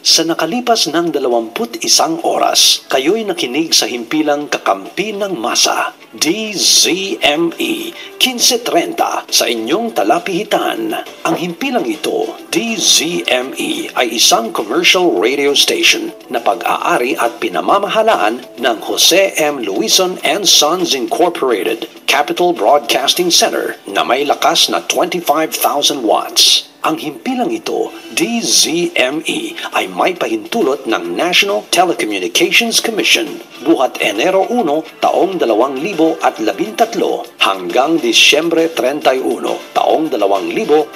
Sa nakalipas ng 21 oras, kayo'y nakinig sa himpilang Kakampi ng Masa, DZME 1530 sa inyong talapihitan. Ang himpilang ito, DZME, ay isang commercial radio station na pag-aari at pinamamahalaan ng Jose M. Luison and Sons Incorporated, Capital Broadcasting Center na may lakas na 25,000 watts. Ang himpilang ito, DZME, ay may pahintulot ng National Telecommunications Commission buhat Enero 1, taong 2013 hanggang Disyembre 31, taong 2015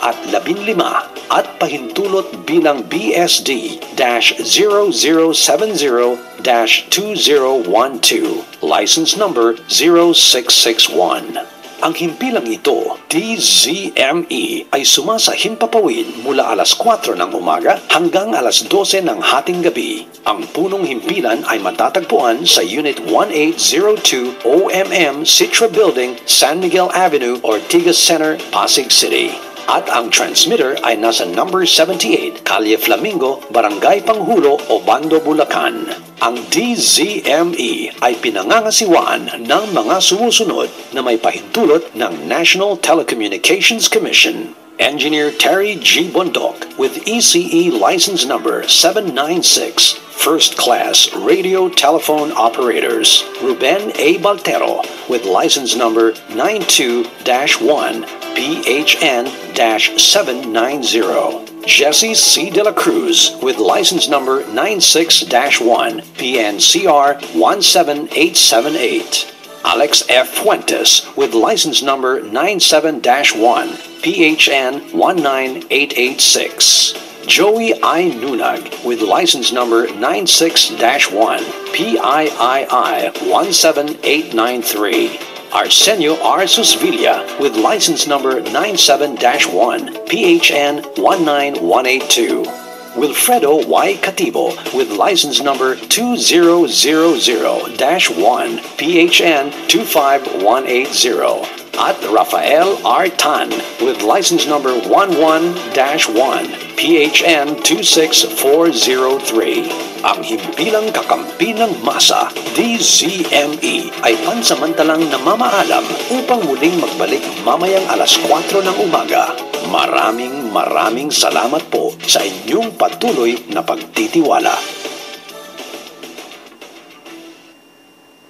at pahintulot bilang BSD-0070-2012, license number 0661. Ang himpilang ito, DZME, ay sumasahimpapawid mula alas 4 ng umaga hanggang alas 12 ng hating gabi. Ang punong himpilan ay matatagpuan sa Unit 1802 OMM Citra Building, San Miguel Avenue, Ortigas Center, Pasig City. At ang transmitter ay nasa number 78, Calle Flamingo, Barangay Panghulo, Obando, Bulacan. Ang DZME ay pinangangasiwaan ng mga sumusunod na may pahintulot ng National Telecommunications Commission. Engineer Terry G. Bondok with ECE license number 796, First Class Radio Telephone Operators. Ruben A. Baltero with license number 92-1, PHN-790. Jesse C. De La Cruz with license number 96-1, PNCR 17878. Alex F. Fuentes with license number 97-1, PHN 19886. Joey I. Nunag with license number 96-1, PIII 17893. Arsenio R. Susvilla with license number 97-1, PHN 19182. Wilfredo Y. Cativo with license number 2000-1, PHN 25180. At Rafael R. Tan with license number 11-1, PHN 26403. Ang himpilang Kakampi ng Masa, DZME, ay pansamantalang namamaalam upang muling magbalik mamayang alas 4 ng umaga. Maraming salamat po sa inyong patuloy na pagtitiwala.